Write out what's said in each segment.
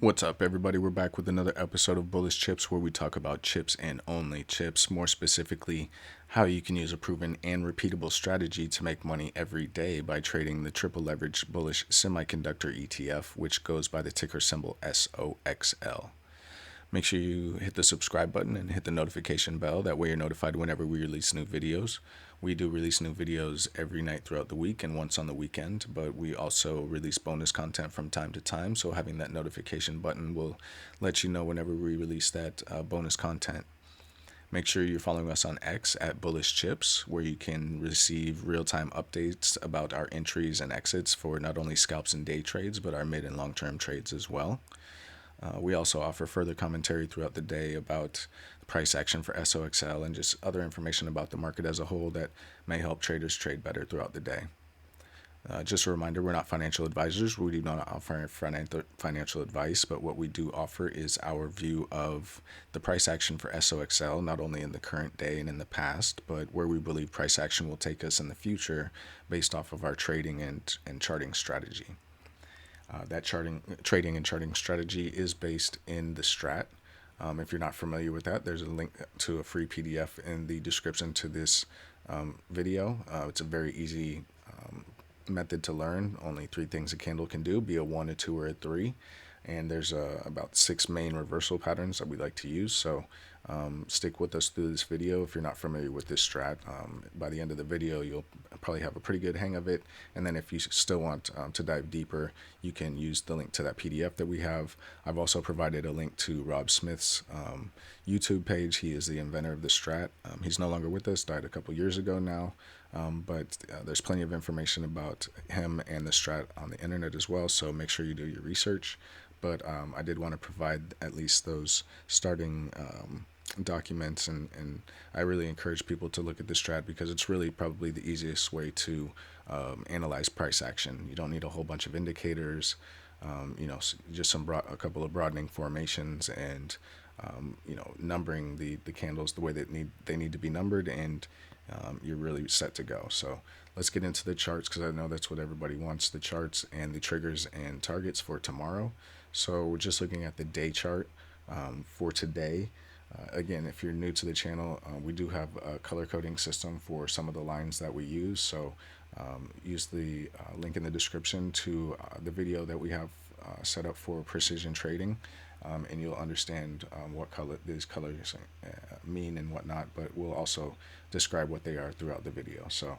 What's up, everybody? We're back with another episode of Bullish Chips, where we talk about chips and only chips, more specifically, how you can use a proven and repeatable strategy to make money every day by trading the triple leverage bullish semiconductor ETF, which goes by the ticker symbol SOXL. Make sure you hit the subscribe button and hit the notification bell. That way you're notified whenever we release new videos. We do release new videos every night throughout the week and once on the weekend, but we also release bonus content from time to time. So having that notification button will let you know whenever we release that bonus content. Make sure you're following us on X at Bullish Chips, where you can receive real-time updates about our entries and exits for not only scalps and day trades, but our mid and long-term trades as well. We also offer further commentary throughout the day about price action for SOXL and just other information about the market as a whole that may help traders trade better throughout the day. Just a reminder, we're not financial advisors. We do not offer financial advice, but what we do offer is our view of the price action for SOXL, not only in the current day and in the past, but where we believe price action will take us in the future based off of our trading and charting strategy. That trading and charting strategy is based in the strat. If you're not familiar with that, there's a link to a free PDF in the description to this video. It's a very easy method to learn. Only 3 things a candle can do: be a 1, a 2, or a 3. And there's about 6 main reversal patterns that we like to use. So stick with us through this video if you're not familiar with this strat. By the end of the video, you'll probably have a pretty good hang of it. And then if you still want to dive deeper, you can use the link to that PDF that we have. I've also provided a link to Rob Smith's YouTube page. He is the inventor of the strat. He's no longer with us, died a couple years ago now. But there's plenty of information about him and the strat on the internet as well. So make sure you do your research. But I did want to provide at least those starting documents, and I really encourage people to look at this strat because it's really probably the easiest way to analyze price action. You don't need a whole bunch of indicators, just a couple of broadening formations and numbering the candles the way that they need to be numbered, and you're really set to go. So let's get into the charts, because I know that's what everybody wants: the charts and the triggers and targets for tomorrow. So we're just looking at the day chart for today. Again, if you're new to the channel, we do have a color coding system for some of the lines that we use. So use the link in the description to the video that we have set up for precision trading, and you'll understand what color these colors mean and whatnot. But we'll also describe what they are throughout the video. So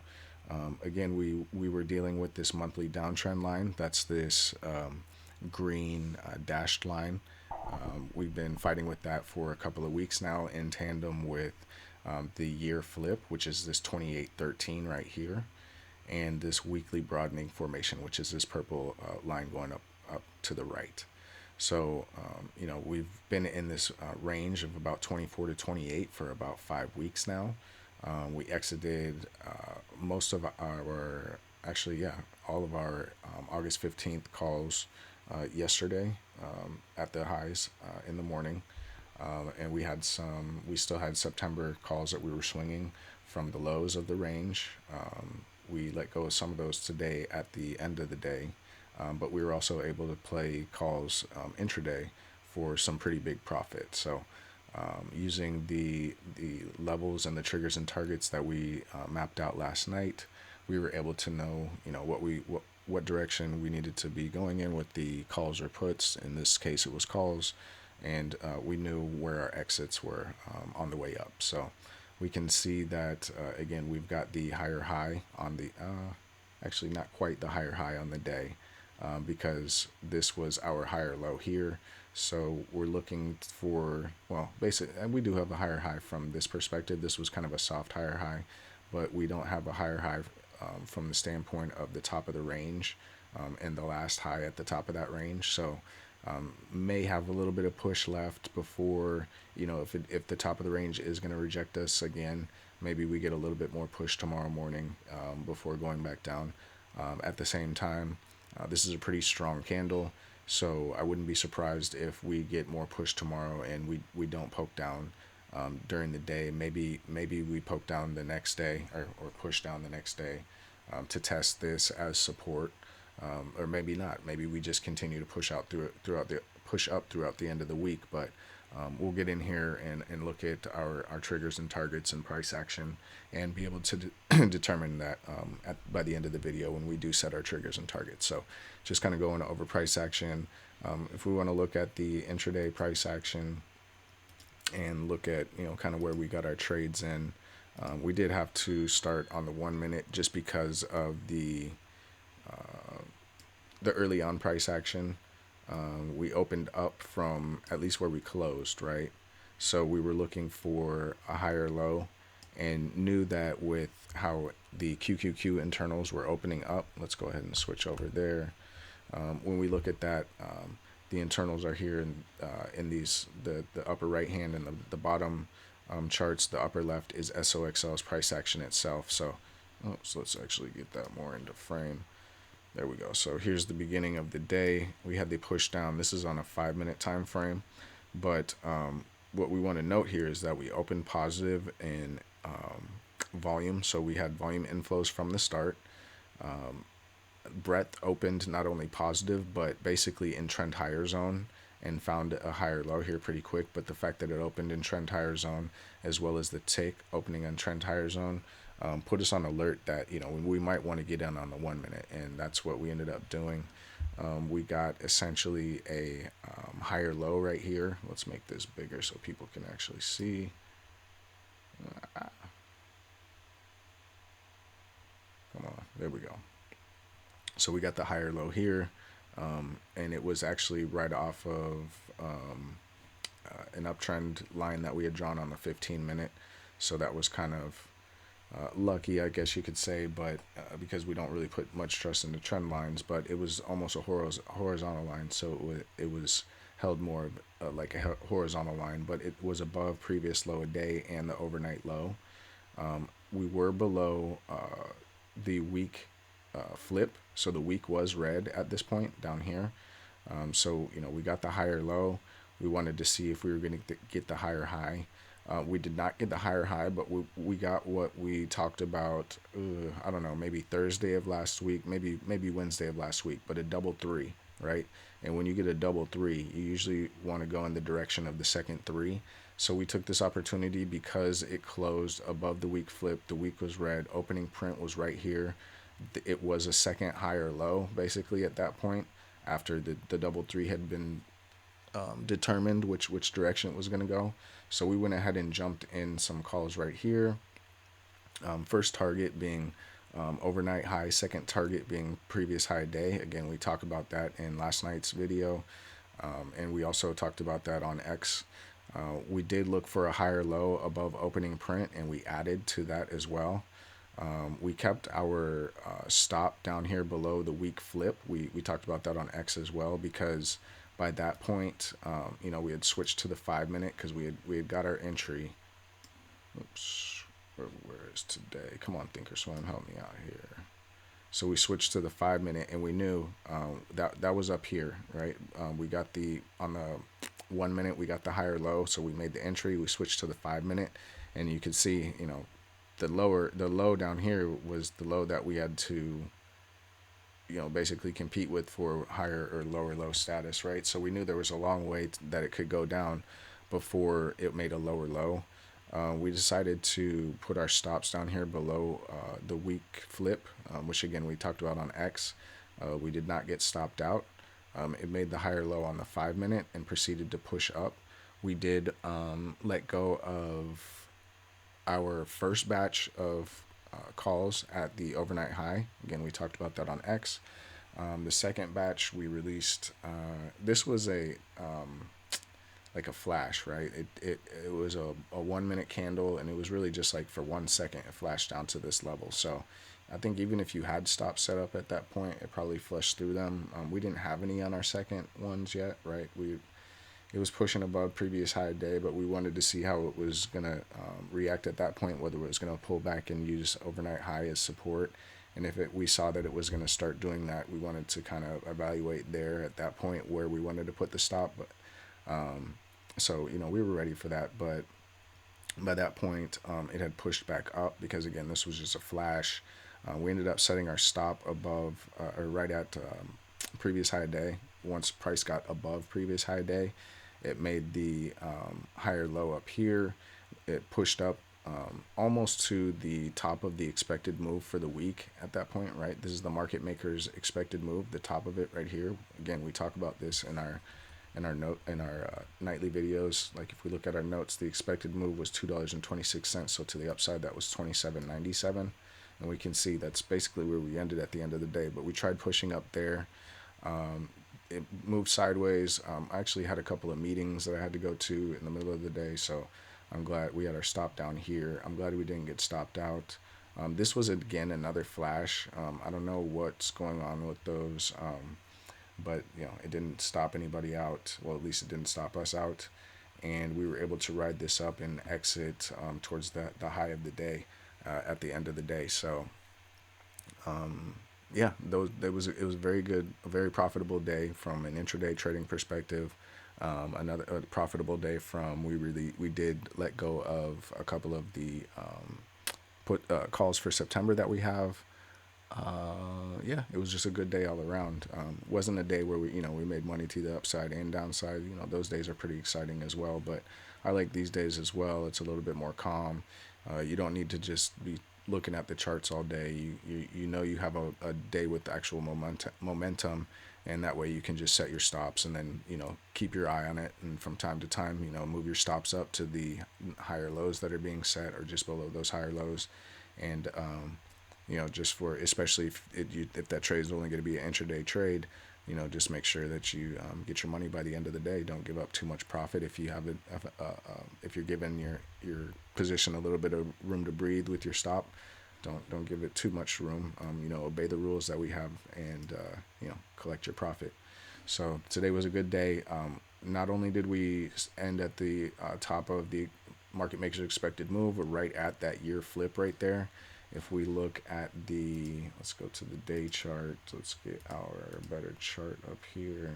again, we were dealing with this monthly downtrend line. That's this green dashed line. We've been fighting with that for a couple of weeks now, in tandem with the year flip, which is this 2813 right here, and this weekly broadening formation, which is this purple line going up to the right. So we've been in this range of about 24 to 28 for about 5 weeks now. We exited most of our, all of our August 15th calls yesterday at the highs in the morning, and we still had September calls that we were swinging from the lows of the range. We let go of some of those today at the end of the day, but we were also able to play calls intraday for some pretty big profit. So using the levels and the triggers and targets that we mapped out last night, we were able to know what direction we needed to be going in with the calls or puts. In this case, it was calls, and we knew where our exits were on the way up. So we can see that again, we've got the higher high on the actually not quite the higher high on the day, because this was our higher low here. So we're looking for, well, basically, and we do have a higher high from this perspective. This was kind of a soft higher high, but we don't have a higher high from the standpoint of the top of the range and the last high at the top of that range. So may have a little bit of push left before, if the top of the range is going to reject us again, maybe we get a little bit more push tomorrow morning before going back down. At the same time, this is a pretty strong candle, so I wouldn't be surprised if we get more push tomorrow and we don't poke down during the day. Maybe we poke down the next day, or push down the next day to test this as support, or maybe not. Maybe we just continue to push push up throughout the end of the week. But we'll get in here and look at our triggers and targets and price action, and be able to determine that by the end of the video when we do set our triggers and targets. So just kind of going over price action. If we want to look at the intraday price action and look at, kind of where we got our trades in, we did have to start on the 1 minute just because of the early on price action. We opened up from at least where we closed, right? So we were looking for a higher low, and knew that with how the QQQ internals were opening up. Let's go ahead and switch over there. When we look at that, the internals are here in these the upper right hand and the bottom charts. The upper left is SOXL's price action itself. So let's actually get that more into frame. There we go. So here's the beginning of the day. We had the push down. This is on a 5-minute time frame, but what we want to note here is that we opened positive in volume. So we had volume inflows from the start. Breadth opened not only positive, but basically in trend higher zone, and found a higher low here pretty quick. But the fact that it opened in trend higher zone, as well as the tick opening on trend higher zone, put us on alert that we might want to get in on the 1 minute, and that's what we ended up doing. We got essentially a higher low right here. Let's make this bigger so people can actually see. Come on, there we go. So we got the higher low here, and it was actually right off of an uptrend line that we had drawn on the 15-minute. So that was kind of lucky, I guess you could say, but because we don't really put much trust into trend lines, but it was almost a horizontal line, so it was held more like a horizontal line, but it was above previous low a day and the overnight low. We were below the week flip, so the week was red at this point down here. So we got the higher low. We wanted to see if we were going to get the higher high. We did not get the higher high, but we got what we talked about, I don't know, maybe Thursday of last week, maybe Wednesday of last week, but a double three, right? And when you get a double three, you usually want to go in the direction of the second three. So we took this opportunity because it closed above the week flip. The week was red. Opening print was right here. It was a second higher low, basically, at that point, after the double three had been determined which direction it was going to go. So we went ahead and jumped in some calls right here. First target being overnight high, second target being previous high day. Again, we talked about that in last night's video, and we also talked about that on X. We did look for a higher low above opening print, and we added to that as well. We kept our stop down here below the week flip. We talked about that on X as well, because by that point, we had switched to the 5-minute because we had got our entry. Oops, where is today? Come on, Thinkorswim, help me out here. So we switched to the 5-minute, and we knew that was up here, right? We got on the 1 minute, we got the higher low, so we made the entry. We switched to the 5-minute, and you could see, the low down here was the low that we had to basically compete with for higher or lower low status, right? So we knew there was a long way that it could go down before it made a lower low. We decided to put our stops down here below the week flip, which again we talked about on X. We did not get stopped out. It made the higher low on the 5-minute and proceeded to push up. We did let go of our first batch of calls at the overnight high. Again, we talked about that on X. The second batch we released, this was like a flash, right? It was a 1-minute candle, and it was really just like for 1 second it flashed down to this level. So I think even if you had stops set up at that point, it probably flushed through them. We didn't have any on our second ones yet, right? It was pushing above previous high day, but we wanted to see how it was going to react at that point, whether it was going to pull back and use overnight high as support. And if we saw that it was going to start doing that, we wanted to kind of evaluate there at that point where we wanted to put the stop. But so, we were ready for that. But by that point, it had pushed back up because, again, this was just a flash. We ended up setting our stop above or right at previous high day. once price got above previous high day, it made the higher low up here. It pushed up almost to the top of the expected move for the week at that point, right? This is the market maker's expected move, the top of it right here. Again, we talk about this in our nightly videos. Like if we look at our notes, the expected move was $2.26. So to the upside, that was $27.97, and we can see that's basically where we ended at the end of the day. But we tried pushing up there. It moved sideways. I actually had a couple of meetings that I had to go to in the middle of the day, so I'm glad we had our stop down here. I'm glad we didn't get stopped out. This was again another flash. I don't know what's going on with those, but it didn't stop anybody out. Well, at least it didn't stop us out, and we were able to ride this up and exit towards the high of the day at the end of the day. So yeah, it was very good, a very profitable day from an intraday trading perspective. Another profitable day from we did let go of a couple of the put calls for September that we have. Yeah, it was just a good day all around. Wasn't a day where we made money to the upside and downside. Those days are pretty exciting as well. But I like these days as well. It's a little bit more calm. You don't need to just be looking at the charts all day. You have a day with actual momentum, and that way you can just set your stops and then keep your eye on it, and from time to time move your stops up to the higher lows that are being set or just below those higher lows, and just for, especially if that trade is only going to be an intraday trade, just make sure that you get your money by the end of the day. Don't give up too much profit if you have it. If you're giving your position a little bit of room to breathe with your stop, don't give it too much room. Obey the rules that we have, and collect your profit. So today was a good day. Not only did we end at the top of the market maker's expected move, we're right at that year flip right there. If we look at let's go to the day chart. Let's get our better chart up here.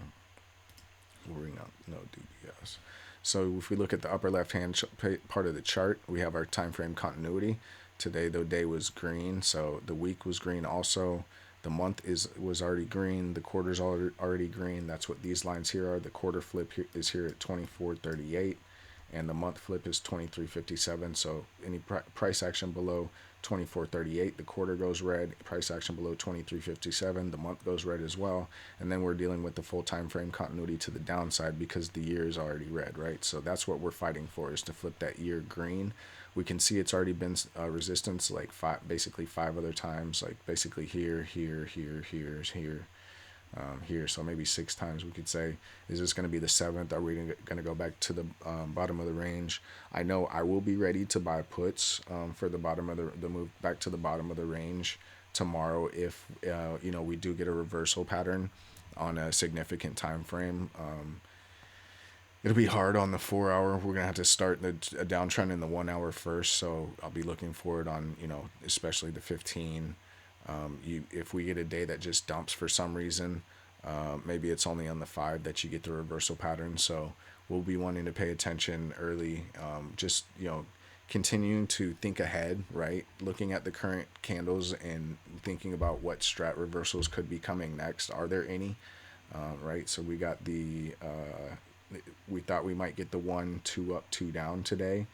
We'll bring up no DBS. So if we look at the upper left hand part of the chart, we have our time frame continuity. Today the day was green, so the week was green also. The month was already green. The quarter's already green. That's what these lines here are. The quarter flip is here at 24.38, and the month flip is 23.57. So any price action below 24.38, the quarter goes red. Price action below 23.57, the month goes red as well. And then we're dealing with the full time frame continuity to the downside because the year is already red, right? So that's what we're fighting for, is to flip that year green. We can see it's already been resistance like basically five other times, like basically here, here. So maybe six times we could say. Is this going to be the seventh? Are we going to go back to the bottom of the range? I know I will be ready to buy puts for the bottom of the move back to the bottom of the range tomorrow if we do get a reversal pattern on a significant time frame. It'll be hard on the 4 hour. We're gonna have to start a downtrend in the 1 hour first. So I'll be looking for it on especially the 15. If we get a day that just dumps for some reason, maybe it's only on the 5 that you get the reversal pattern. So we'll be wanting to pay attention early. Just continuing to think ahead, right? Looking at the current candles and thinking about what strat reversals could be coming next. Are there any? Right. So we got we thought we might get the 1, 2 up, 2 down today.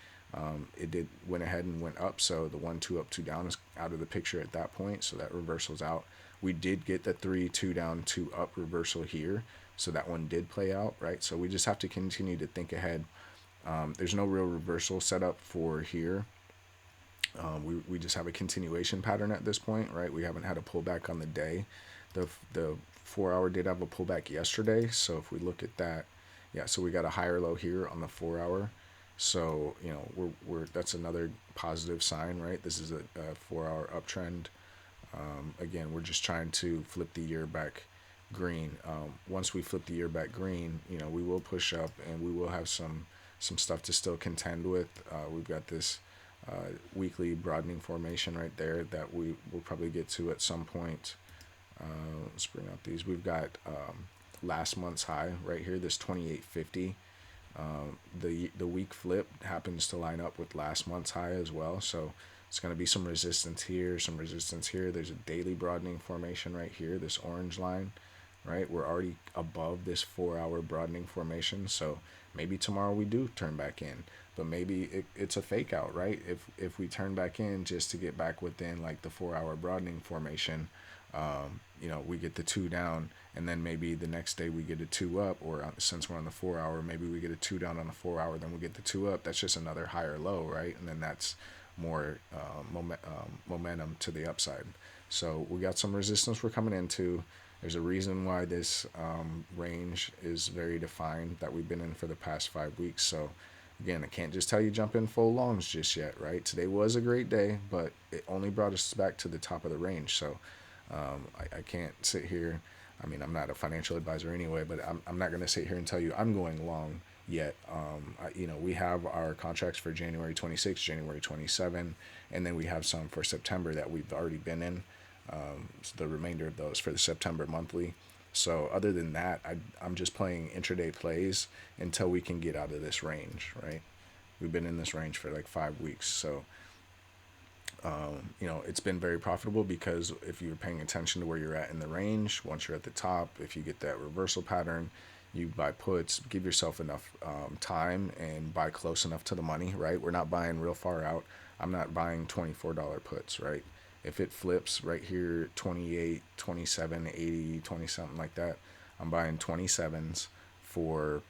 It went ahead and went up, so the 1, 2 up, 2 down is out of the picture at that point, so that reversal's out. We did get the 3, 2 down, 2 up reversal here, so that one did play out, right? So we just have to continue to think ahead. There's no real reversal set up for here. We just have a continuation pattern at this point, right? We haven't had a pullback on the day. The 4 hour did have a pullback yesterday, so if we look at that, yeah, so we got a higher low here on the 4 hour. So, we're that's another positive sign, right? This is a 4 hour uptrend. Again, we're just trying to flip the year back green. Once we flip the year back green, we will push up and we will have some stuff to still contend with. We've got this weekly broadening formation right there that we will probably get to at some point. Let's bring out these. We've got last month's high right here, this 28.50. The week flip happens to line up with last month's high as well, so it's going to be some resistance here, some resistance here. There's a daily broadening formation right here, this orange line. right? We're already above this 4 hour broadening formation. So maybe tomorrow we do turn back in, but maybe it's a fake out, right? If we turn back in just to get back within like the 4 hour broadening formation, we get the two down, and then maybe the next day we get a two up, or since we're on the 4 hour, maybe we get a two down on the 4 hour, then we get the two up. That's just another higher low, right? And then that's more momentum to the upside. So we got some resistance we're coming into. There's a reason why this range is very defined that we've been in for the past 5 weeks. So again, I can't just tell you jump in full longs just yet, right? Today was a great day, but it only brought us back to the top of the range. So I can't sit here. I mean, I'm not a financial advisor anyway, but I'm not going to sit here and tell you I'm going long yet. We have our contracts for January 26, January 27, and then we have some for September that we've already been in. So the remainder of those for the September monthly. So other than that, I'm just playing intraday plays until we can get out of this range, right? We've been in this range for like 5 weeks. So it's been very profitable because if you're paying attention to where you're at in the range, once you're at the top, if you get that reversal pattern, you buy puts, give yourself enough time and buy close enough to the money, right? We're not buying real far out. I'm not buying $24 puts, right? If it flips right here, 28, 27, 80, 20, something like that, I'm buying 27s for,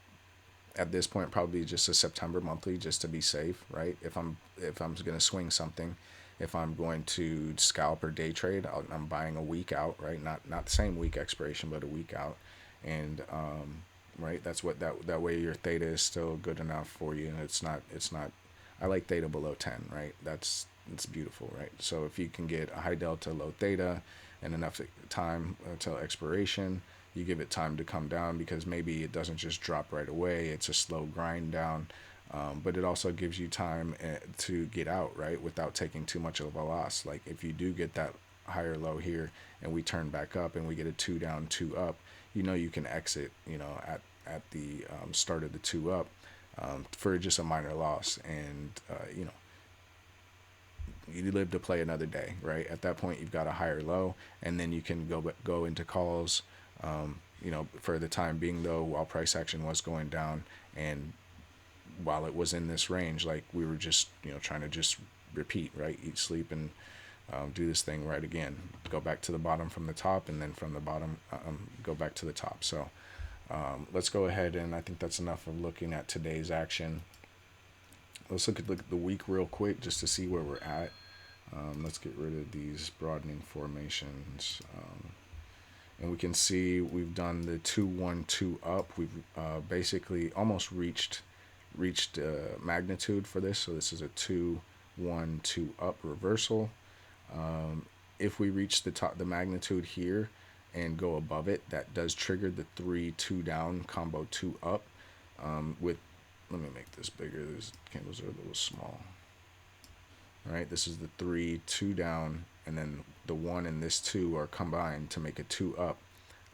at this point, probably just a September monthly just to be safe, right? If I'm going to swing something, if I'm going to scalp or day trade, I'm buying a week out, right? Not the same week expiration, but a week out, and right. That's what that way your theta is still good enough for you, and it's not. I like theta below 10, right? It's beautiful, right? So if you can get a high delta, low theta, and enough time until expiration, you give it time to come down because maybe it doesn't just drop right away. It's a slow grind down. But it also gives you time to get out, right, without taking too much of a loss. Like if you do get that higher low here and we turn back up and we get a two down, two up, you can exit, at the start of the two up for just a minor loss. And, you live to play another day, right? At that point, you've got a higher low, and then you can go into calls, for the time being, though, while price action was going down and while it was in this range, like we were just, trying to just repeat, right? Eat, sleep, and do this thing right again. Go back to the bottom from the top, and then from the bottom, go back to the top. So let's go ahead, and I think that's enough of looking at today's action. Let's look at the week real quick just to see where we're at. Let's get rid of these broadening formations. And we can see we've done the 2-1-2 up. We've basically almost reached magnitude for this. So this is a 2-1-2 up reversal. If we reach the magnitude here and go above it, that does trigger the 3-2 down combo 2 up. Let me make this bigger. These candles are a little small. All right, this is the 3-2 down, and then the 1 and this 2 are combined to make a 2 up.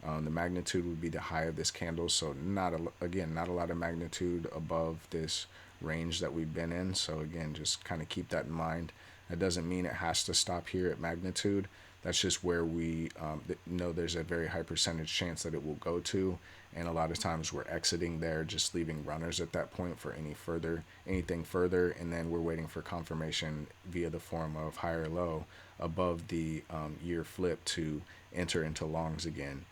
The magnitude would be the high of this candle, so not a lot of magnitude above this range that we've been in. So again, just kind of keep that in mind. That doesn't mean it has to stop here at magnitude. That's just where we know there's a very high percentage chance that it will go to, and a lot of times we're exiting there, just leaving runners at that point for anything further, and then we're waiting for confirmation via the form of high or low above the year flip to enter into longs again,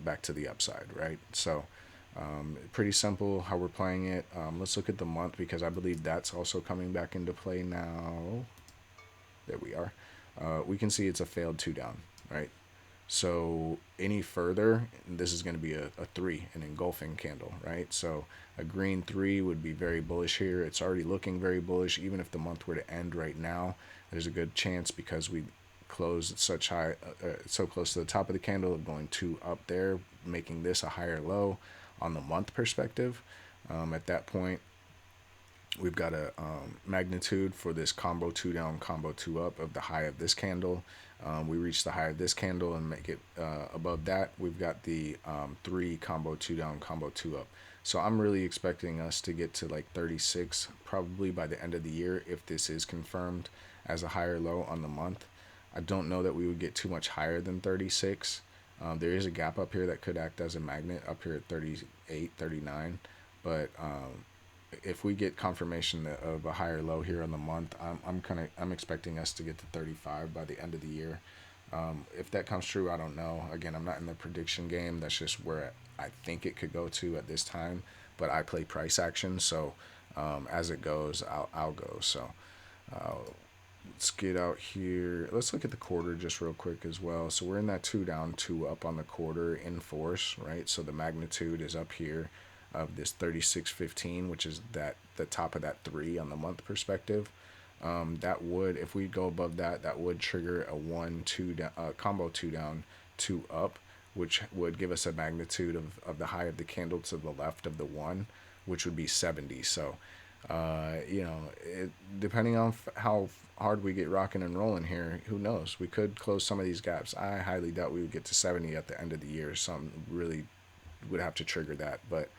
back to the upside, right? So pretty simple how we're playing it. Let's look at the month because I believe that's also coming back into play now. There we are. We can see it's a failed 2 down, right? So any further, this is going to be a 3, an engulfing candle, right? So a green 3 would be very bullish here. It's already looking very bullish. Even if the month were to end right now, there's a good chance because we closed such high, so close to the top of the candle of going 2 up there, making this a higher low on the month perspective. At that point, we've got a magnitude for this combo 2 down, combo 2 up of the high of this candle. We reach the high of this candle and make it above that. We've got the 3 combo 2 down, combo 2 up. So I'm really expecting us to get to like 36 probably by the end of the year if this is confirmed as a higher low on the month. I don't know that we would get too much higher than 36. There is a gap up here that could act as a magnet up here at 38, 39, but if we get confirmation of a higher low here on the month, I'm expecting us to get to 35 by the end of the year. If that comes true, I don't know. Again, I'm not in the prediction game. That's just where I think it could go to at this time. But I play price action, so as it goes, I'll go. So let's get out here. Let's look at the quarter just real quick as well. So we're in that 2 down, 2 up on the quarter in force, right? So the magnitude is up here of this 36.15, which is the top of that 3 on the month perspective. That would, if we go above that, that would trigger a 1-2 down, combo 2 down, 2 up, which would give us a magnitude of the high of the candle to the left of the 1, which would be 70. So depending on how hard we get rocking and rolling here, who knows? We could close some of these gaps. I highly doubt we would get to 70 at the end of the year. Something really would have to trigger that, but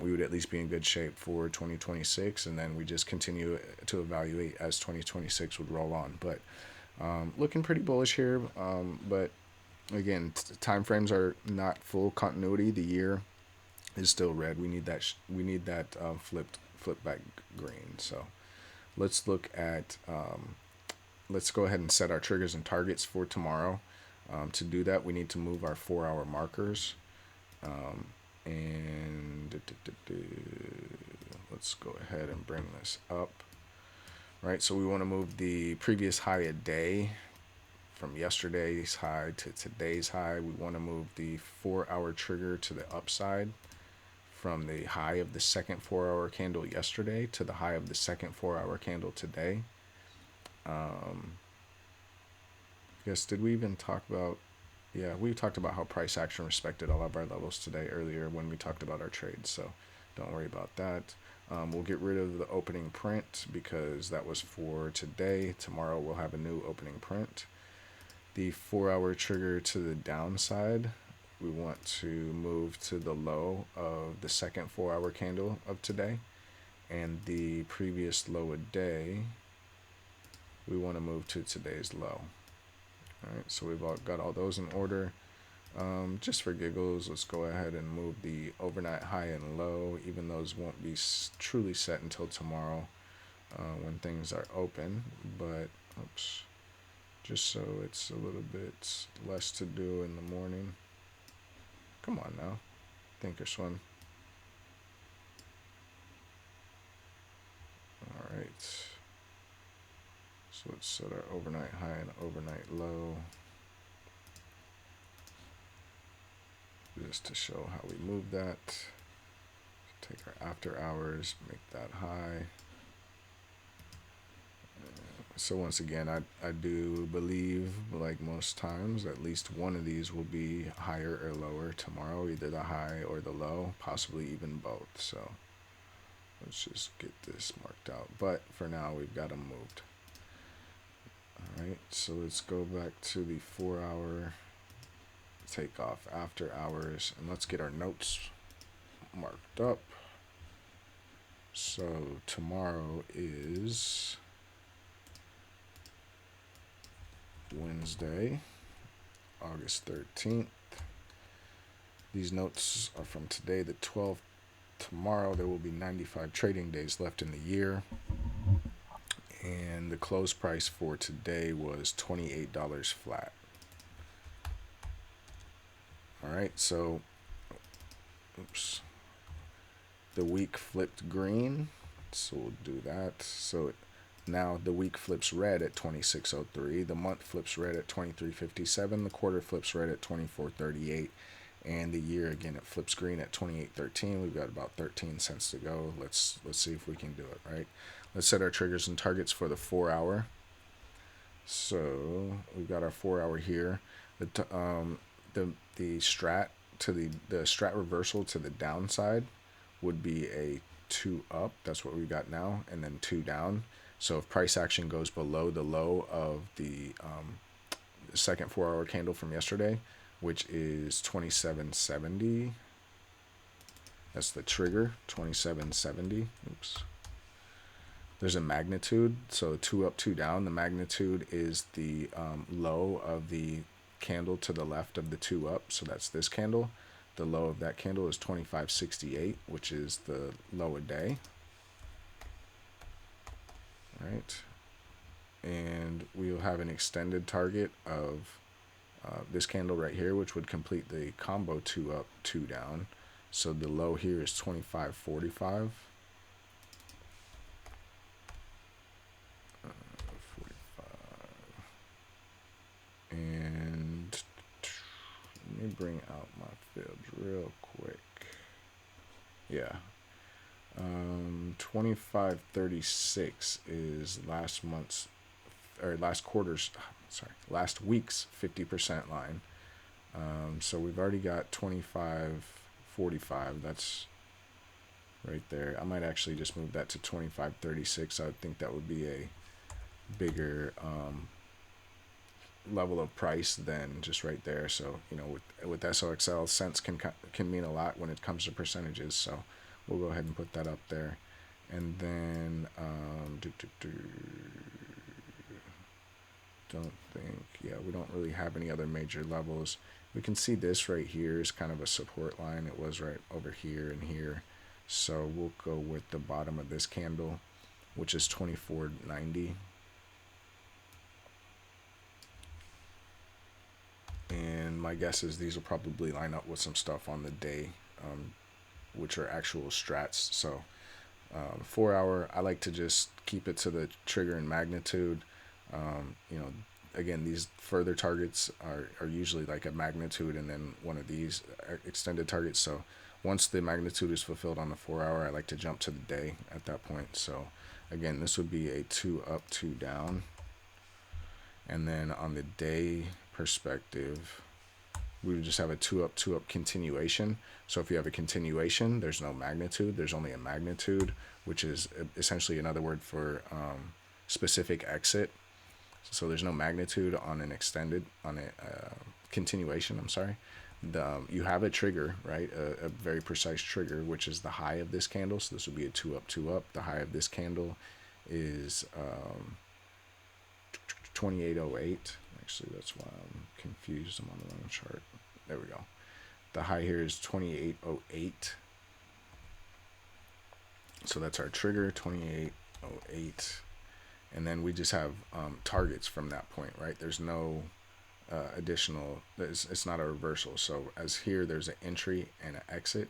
we would at least be in good shape for 2026, and then we just continue to evaluate as 2026 would roll on. But looking pretty bullish here. But again, time frames are not full continuity. The year is still red. We need that. We need that flip back green. So let's look at. Let's go ahead and set our triggers and targets for tomorrow. To do that, we need to move our 4-hour markers. And let's go ahead and bring this up. Right, so we want to move the previous high a day from yesterday's high to today's high. We want to move the 4-hour trigger to the upside from the high of the second 4-hour candle yesterday to the high of the second 4-hour candle today. I guess, did we even talk about? Yeah, we talked about how price action respected all of our levels today earlier when we talked about our trades, so don't worry about that. We'll get rid of the opening print because that was for today. Tomorrow we'll have a new opening print. The 4-hour trigger to the downside, we want to move to the low of the second 4-hour candle of today, and the previous low a day, we want to move to today's low. All right, so we've got all those in order. Just for giggles, let's go ahead and move the overnight high and low, even those won't be truly set until tomorrow when things are open. But, oops, just so it's a little bit less to do in the morning. Come on now, Thinkorswim. All right. So let's set our overnight high and overnight low, just to show how we move that. Take our after hours, make that high. So once again, I do believe, like most times, at least one of these will be higher or lower tomorrow, either the high or the low, possibly even both. So let's just get this marked out. But for now, we've got them moved. Alright, so let's go back to the 4-hour, take off after hours, and let's get our notes marked up. So tomorrow is Wednesday, August 13th. These notes are from today, the 12th. Tomorrow there will be 95 trading days left in the year. And the close price for today was $28 flat. All right, so, oops, the week flipped green, so we'll do that. So now the week flips red at 26.03, the month flips red at 23.57, the quarter flips red at 24.38, and the year, again, it flips green at 28.13. We've got about 13 cents to go. Let's see if we can do it, right? Let's set our triggers and targets for the 4-hour. So we've got our 4-hour here. The strat to the strat reversal to the downside would be a 2 up. That's what we got now, and then 2 down. So if price action goes below the low of the second 4-hour candle from yesterday, which is 27.70, that's the trigger, 27.70. Oops. There's a magnitude, so 2 up, 2 down. The magnitude is the low of the candle to the left of the two up, so that's this candle. The low of that candle is 25.68, which is the low a day. All right, and we'll have an extended target of this candle right here, which would complete the combo two up, two down. So the low here is 25.45. 45. And let me bring out my fibs real quick. Yeah. 25.36 is last week's 50% line. So we've already got 25.45. That's right there. I might actually just move that to 25.36. I think that would be a bigger level of price than just right there. So, you know, with SOXL, cents can mean a lot when it comes to percentages. So we'll go ahead and put that up there. And then don't think, yeah, we don't really have any other major levels. We can see this right here is kind of a support line. It was right over here and here. So we'll go with the bottom of this candle, which is 24.90. And my guess is these will probably line up with some stuff on the day, which are actual strats. So 4 hour, I like to just keep it to the trigger and magnitude. You know, again, these further targets are usually like a magnitude and then one of these extended targets. So once the magnitude is fulfilled on the 4 hour, I like to jump to the day at that point. So again, this would be a 2 up, 2 down. And then on the day perspective, we would just have a 2 up, 2 up continuation. So if you have a continuation, there's no magnitude. There's only a magnitude, which is essentially another word for specific exit. So there's no magnitude on an continuation. I'm sorry. You have a trigger, right? A very precise trigger, which is the high of this candle. So this would be a 2 up, 2 up. The high of this candle is 28.08. Actually, that's why I'm confused. I'm on the wrong chart. There we go. The high here is 28.08. So that's our trigger, 28.08. And then we just have targets from that point, right? There's no additional, it's not a reversal. So as here, there's an entry and an exit.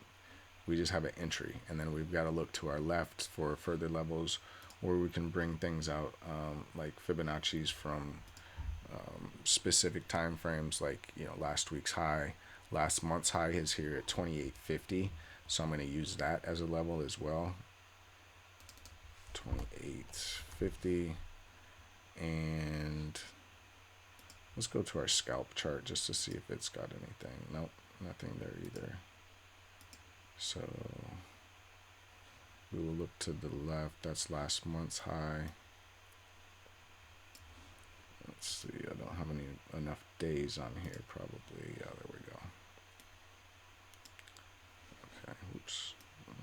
We just have an entry. And then we've got to look to our left for further levels where we can bring things out like Fibonacci's from specific time frames, like, you know, last week's high, last month's high is here at 28.50. So I'm going to use that as a level as well. 28.50. And let's go to our scalp chart just to see if it's got anything. Nope, nothing there either. So we will look to the left. That's last month's high. Let's see, I don't have enough days on here probably. Yeah, there we go. Okay, oops,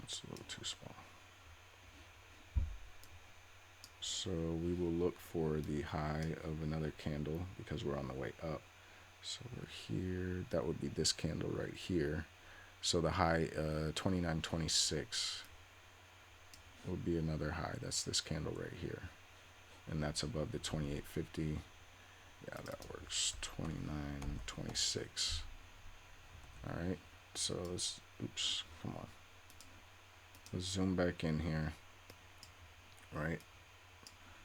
that's a little too small. So we will look for the high of another candle because we're on the way up. So we're here, that would be this candle right here. So the high 29.26 would be another high. That's this candle right here. And that's above the 28.50. Yeah, that works. 29.26. All right. So let's, oops, come on. Let's zoom back in here. All right.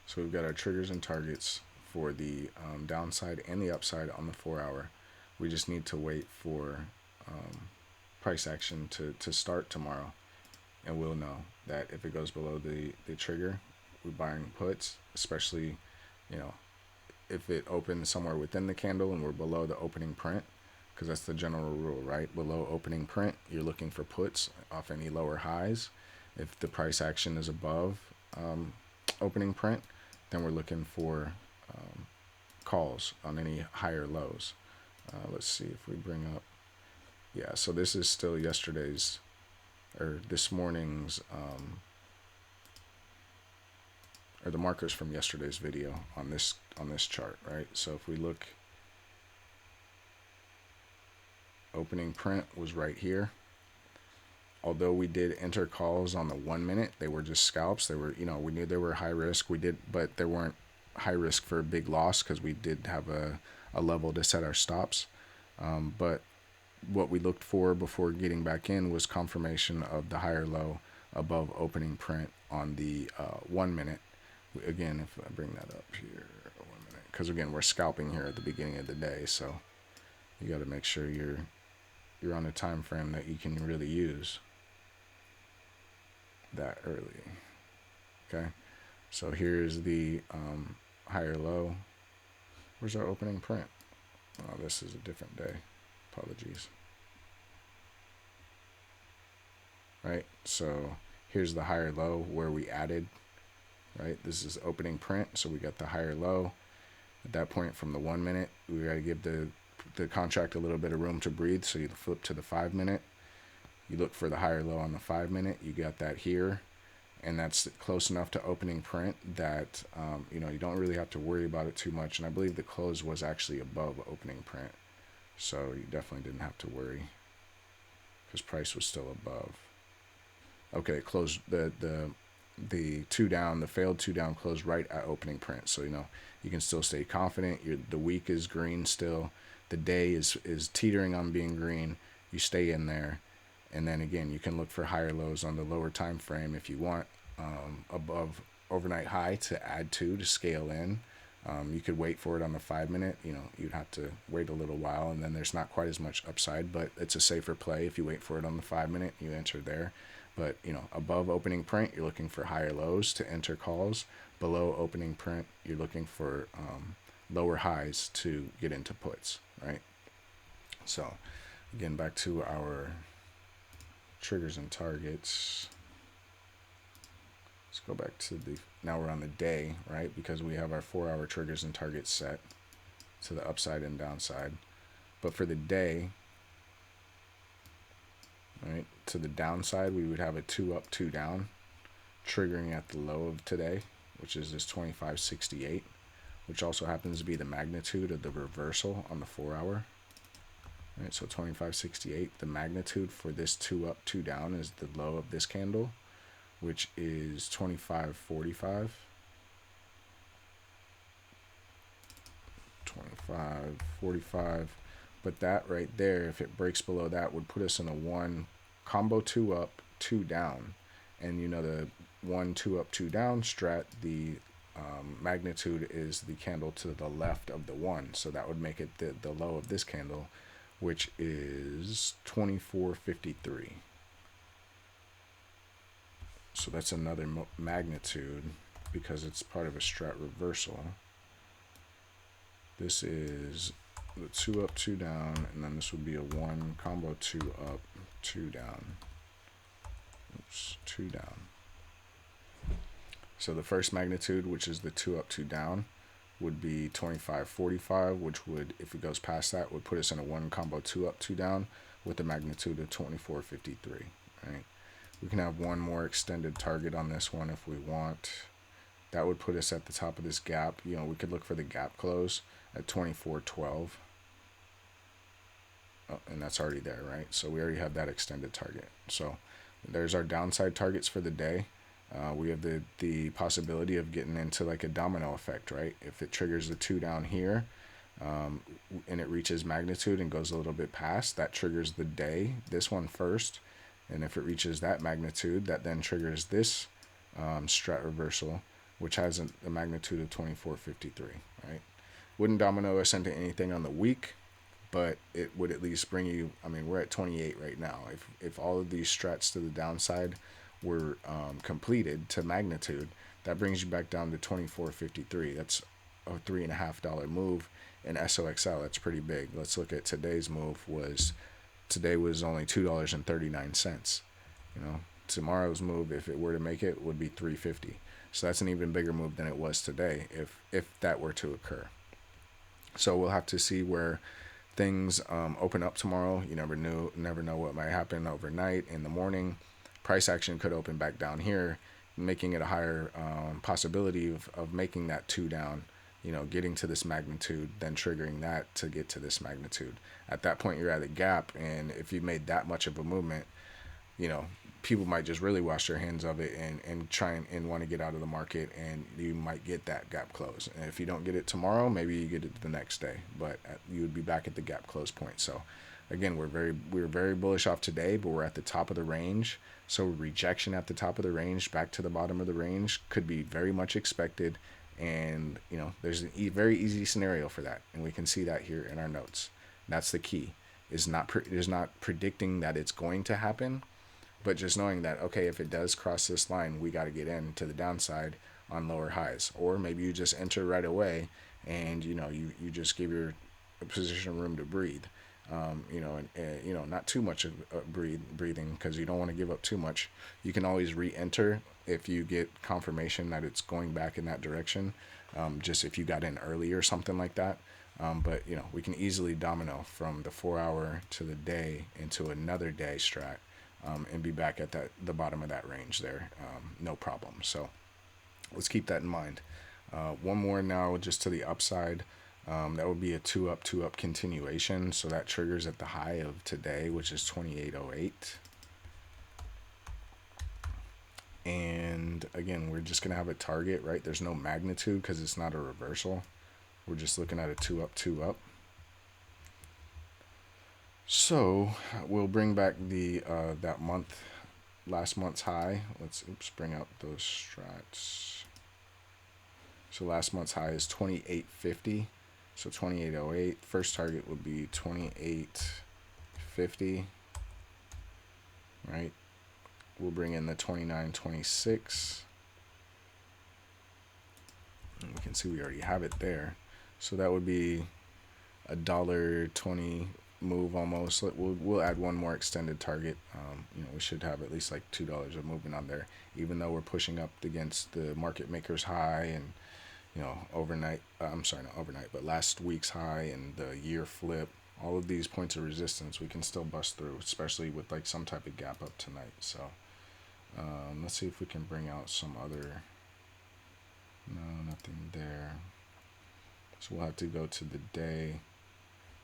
So we've got our triggers and targets for the downside and the upside on the 4 hour. We just need to wait for price action to start tomorrow. And we'll know that if it goes below the trigger, we're buying puts, especially, you know, if it opens somewhere within the candle and we're below the opening print, because that's the general rule, right? Below opening print, you're looking for puts off any lower highs. If the price action is above opening print, then we're looking for calls on any higher lows. Let's see if we bring up, yeah, so this is still yesterday's, or this morning's, or the markers from yesterday's video on this chart, right? So if we look opening print was right here. Although we did enter calls on the 1 minute, they were just scalps. They were, we knew they were high risk. But they weren't high risk for a big loss because we did have a level to set our stops. But what we looked for before getting back in was confirmation of the higher low above opening print on the 1 minute. Again, if I bring that up here, 1 minute, because again, we're scalping here at the beginning of the day, so you got to make sure you're on a time frame that you can really use that early. Okay, so here's the higher low. Where's our opening print? Oh, this is a different day. Apologies. Right, so here's the higher low where we added. Right, this is opening print, so we got the higher low. At that point, from the 1 minute, we got to give the contract a little bit of room to breathe. So you flip to the 5 minute. You look for the higher low on the 5 minute. You got that here, and that's close enough to opening print that you don't really have to worry about it too much. And I believe the close was actually above opening print, so you definitely didn't have to worry because price was still above. Okay, closed the two down, the failed two down closed right at opening print. So you can still stay confident. The week is green still. The day is teetering on being green. You stay in there. And then again, you can look for higher lows on the lower time frame if you want, above overnight high to add to scale in. You could wait for it on the 5 minute. You'd have to wait a little while, and then there's not quite as much upside, but it's a safer play if you wait for it on the 5 minute. You enter there. But above opening print, you're looking for higher lows to enter calls. Below opening print, you're looking for lower highs to get into puts, right? So again, back to our triggers and targets. Let's go back to now we're on the day, right? Because we have our 4-hour triggers and targets set to the upside and downside. But for the day, right, to the downside, we would have a 2 up, 2 down, triggering at the low of today, which is this 2568, which also happens to be the magnitude of the reversal on the 4-hour. Right, so 2568, the magnitude for this 2 up, 2 down is the low of this candle, which is 2545. 2545. But that right there, if it breaks below that, would put us in a 1 combo 2 up, 2 down. And the 1 2 up, 2 down strat, the magnitude is the candle to the left of the 1. So that would make it the low of this candle, which is 2453. So that's another magnitude because it's part of a strat reversal. This is the 2 up, 2 down, and then this would be a 1 combo 2 up, 2 down. Oops, 2 down. So the first magnitude, which is the 2 up, 2 down, would be 2545, which would, if it goes past that, would put us in a 1 combo 2 up, 2 down with a magnitude of 2453, right? We can have one more extended target on this one if we want. That would put us at the top of this gap. We could look for the gap close at 2412. Oh, and that's already there, right? So we already have that extended target. So there's our downside targets for the day. We have the possibility of getting into like a domino effect, right? If it triggers the 2 down here, and it reaches magnitude and goes a little bit past, that triggers the day, this one first. And if it reaches that magnitude, that then triggers this strat reversal, which has a magnitude of 2453, right? Wouldn't domino us into anything on the week, but it would at least bring you, we're at 28 right now. If all of these strats to the downside were completed to magnitude, that brings you back down to 2453. That's a $3.50 move in SOXL. That's pretty big. Let's look at today's move. Today was only $2.39. Tomorrow's move, if it were to make it, would be $3.50. So that's an even bigger move than it was today, if that were to occur. So we'll have to see where things open up tomorrow. You never know what might happen overnight, in the morning. Price action could open back down here, making it a higher possibility of making that 2 down getting to this magnitude, then triggering that to get to this magnitude. At that point, you're at a gap, and if you made that much of a movement, you know, people might just really wash their hands of it and try and want to get out of the market, and you might get that gap close. And if you don't get it tomorrow, maybe you get it the next day, but you would be back at the gap close point. So again, we're very bullish off today, but we're at the top of the range. So rejection at the top of the range back to the bottom of the range could be very much expected. And there's a very easy scenario for that, and we can see that here in our notes. That's the key, is not predicting that it's going to happen, but just knowing that, okay, if it does cross this line, we got to get in to the downside on lower highs. Or maybe you just enter right away, and you just give your position room to breathe. Not too much of breathing, because you don't want to give up too much. You can always re-enter if you get confirmation that it's going back in that direction. Just if you got in early or something like that. But we can easily domino from the 4 hour to the day into another day strat, and be back at the bottom of that range there, no problem. So let's keep that in mind. One more now, just to the upside. That would be a two up continuation. So that triggers at the high of today, which is 2808. And again, we're just going to have a target, right? There's no magnitude because it's not a reversal. We're just looking at a two up. So we'll bring back the last month's high. Let's bring up those strats. So last month's high is 2850. So 2808. First target would be 2850. Right. We'll bring in the 2926. And we can see we already have it there. So that would be $1.20 move almost. We'll add one more extended target. We should have at least like $2 of movement on there, even though we're pushing up against the market maker's high and overnight. I'm sorry, not overnight, but last week's high and the year flip. All of these points of resistance we can still bust through, especially with like some type of gap up tonight. So let's see if we can bring out some other. No, nothing there. So we'll have to go to the day.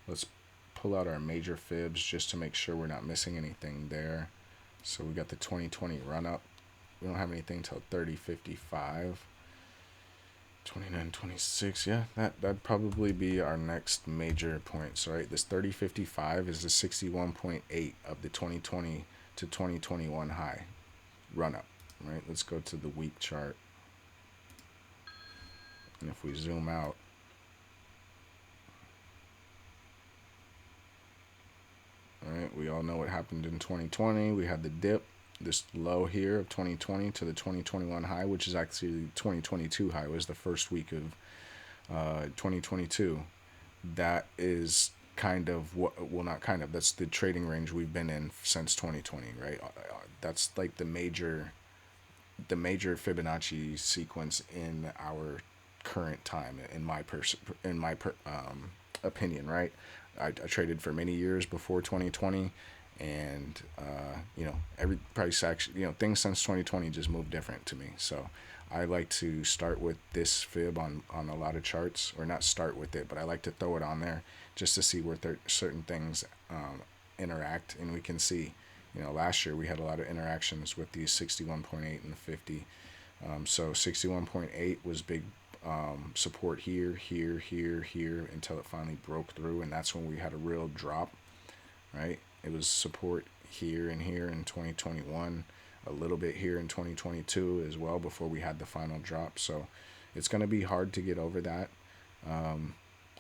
Let's pull out our major fibs just to make sure we're not missing anything there. So we got the 2020 run up. We don't have anything till 3055. 2926. Yeah, that'd probably be our next major point. So right, this 3055 is the 61.8 of the 2020 to 2021 high run up. Right, let's go to the week chart. And if we zoom out, all right, we all know what happened in 2020. We had the dip, this low here of 2020 to the 2021 high, which is actually 2022 high. It was the first week of 2022. That is kind of that's the trading range we've been in since 2020, right? That's like the major Fibonacci sequence in our current time, in my opinion, right? I traded for many years before 2020, and every price action, things since 2020 just moved different to me. So I like to start with this fib on a lot of charts, or not start with it, but I like to throw it on there just to see where certain things interact. And we can see, last year we had a lot of interactions with these 61.8 and the 50. So 61.8 was big support here, until it finally broke through, and that's when we had a real drop, right? It was support here and here in 2021, a little bit here in 2022 as well, before we had the final drop. So it's going to be hard to get over that.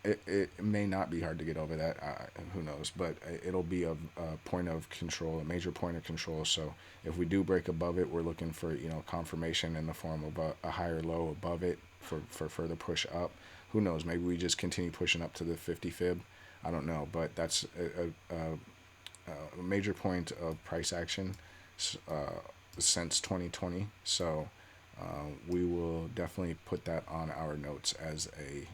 It may not be hard to get over that, who knows, but it'll be a point of control, a major point of control. So if we do break above it, we're looking for confirmation in the form of a higher low above it for further push up. Who knows, maybe we just continue pushing up to the 50 fib. I don't know, but that's a major point of price action since 2020. So we will definitely put that on our notes as a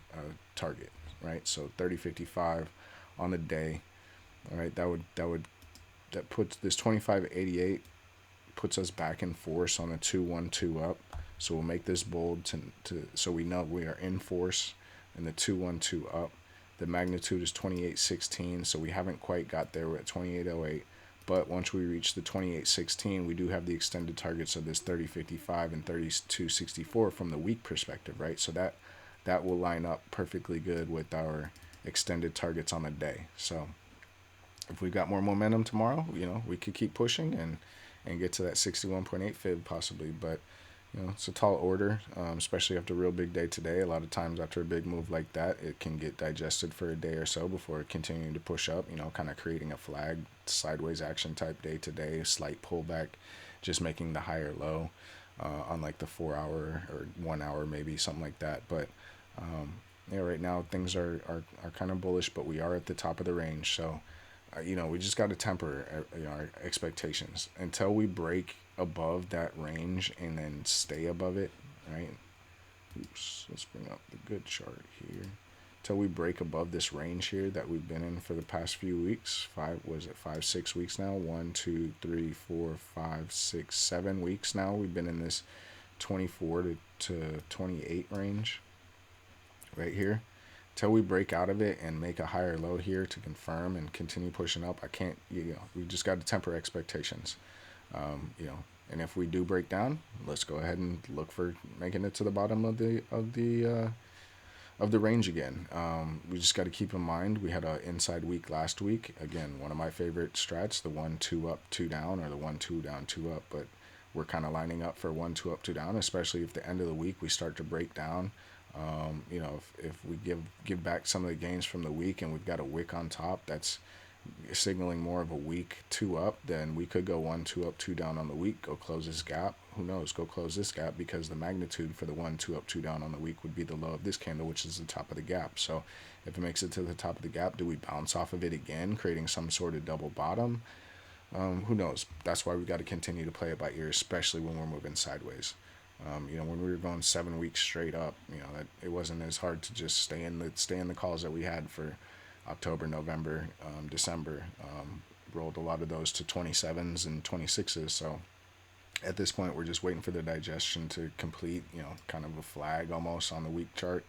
target, right? So 3055 on the day, all right? That puts this 2588 puts us back in force on a 212 up. So we'll make this bold to so we know we are in force and the 212 up. The magnitude is 2816, so we haven't quite got there. We're at 2808. But once we reach the 2816, we do have the extended targets of this 3055 and 3264 from the week perspective, right? So that will line up perfectly good with our extended targets on the day. So if we got more momentum tomorrow, we could keep pushing and get to that 61.8 fib possibly. But it's a tall order, especially after a real big day today. A lot of times after a big move like that, it can get digested for a day or so before continuing to push up, kind of creating a flag, sideways action type day today, slight pullback, just making the higher low on like the 4 hour or 1 hour, maybe something like that. But right now things are kind of bullish, but we are at the top of the range. So, we just got to temper our expectations until we break above that range and then stay above it, right? Oops, let's bring up the good chart here. Until we break above this range here that we've been in for the past few weeks, 6 weeks now? 1, 2, 3, 4, 5, 6, 7 weeks now. We've been in this 24 to 28 range right here. Until we break out of it and make a higher low here to confirm and continue pushing up, we just got to temper expectations. And if we do break down, let's go ahead and look for making it to the bottom of the range again. We just got to keep in mind we had an inside week last week. Again, one of my favorite strats, the 1 2 up 2 down, or the 1 2 down 2 up. But we're kind of lining up for 1 2 up 2 down, especially if the end of the week we start to break down. If we give back some of the gains from the week and we've got a wick on top, that's signaling more of a week 2 up, then we could go 1 2 up 2 down on the week, go close this gap. Who knows, go close this gap, because the magnitude for the 1 2 up 2 down on the week would be the low of this candle, which is the top of the gap. So if it makes it to the top of the gap, do we bounce off of it again, creating some sort of double bottom? Who knows? That's why we got to continue to play it by ear, especially when we're moving sideways. When we were going 7 weeks straight up, that it wasn't as hard to just stay in the calls that we had for October, November, December. Rolled a lot of those to 27s and 26s. So at this point, we're just waiting for the digestion to complete, kind of a flag almost on the week chart.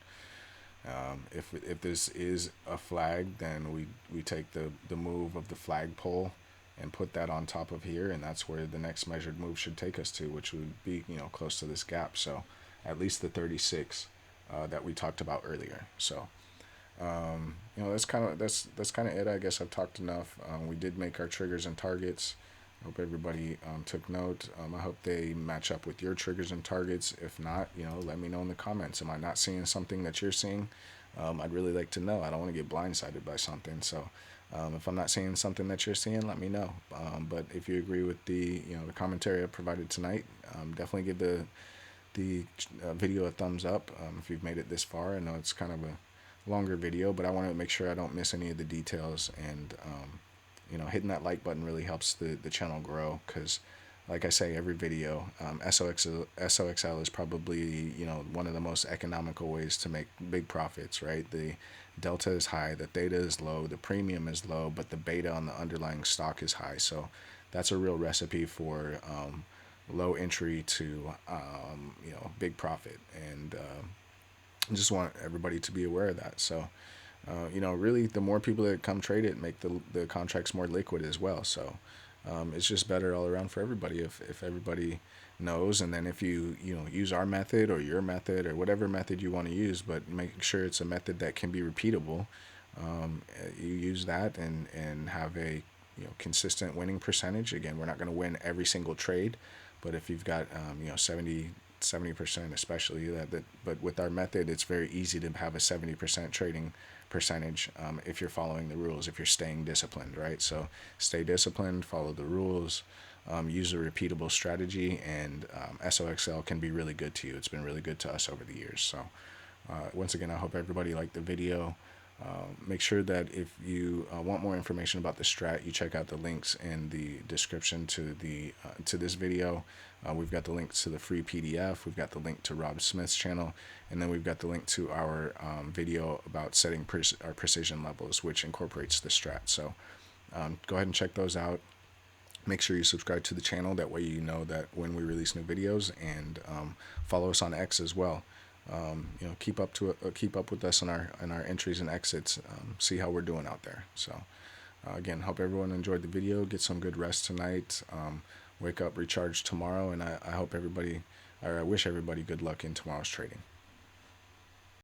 If this is a flag, then we take the move of the flagpole and put that on top of here, and that's where the next measured move should take us to, which would be close to this gap. So at least the 36 that we talked about earlier. So that's kind of it. I guess I've talked enough. We did make our triggers and targets. I hope everybody took note. I hope they match up with your triggers and targets. If not, let me know in the comments. Am I not seeing something that you're seeing? I'd really like to know. I don't want to get blindsided by something. So if I'm not seeing something that you're seeing, let me know. But if you agree with the commentary I provided tonight, definitely give the video a thumbs up. If you've made it this far, I know it's kind of a longer video, but I want to make sure I don't miss any of the details, and hitting that like button really helps the channel grow, because like I say, every video, SOXL is probably one of the most economical ways to make big profits, right? The delta is high, the theta is low, the premium is low, but the beta on the underlying stock is high. So that's a real recipe for low entry to big profit, and I just want everybody to be aware of that. So really, the more people that come trade it make the contracts more liquid as well. So it's just better all around for everybody if everybody knows. And then if you use our method or your method or whatever method you want to use, but make sure it's a method that can be repeatable, you use that and have a consistent winning percentage. Again, we're not going to win every single trade, but if you've got 70%, especially but with our method, it's very easy to have a 70% trading percentage if you're following the rules, if you're staying disciplined, right? So stay disciplined, follow the rules, use a repeatable strategy, and SOXL can be really good to you. It's been really good to us over the years. So once again, I hope everybody liked the video. Make sure that if you want more information about the strat, you check out the links in the description to this video. We've got the link to the free PDF. We've got the link to Rob Smith's channel, and then we've got the link to our video about setting our precision levels, which incorporates the strat. So go ahead and check those out. Make sure you subscribe to the channel. That way you know that when we release new videos, and follow us on X as well. keep up with us in our entries and exits. See how we're doing out there. So again, hope everyone enjoyed the video. Get some good rest tonight. Wake up, recharge tomorrow, and I hope everybody, or I wish everybody good luck in tomorrow's trading.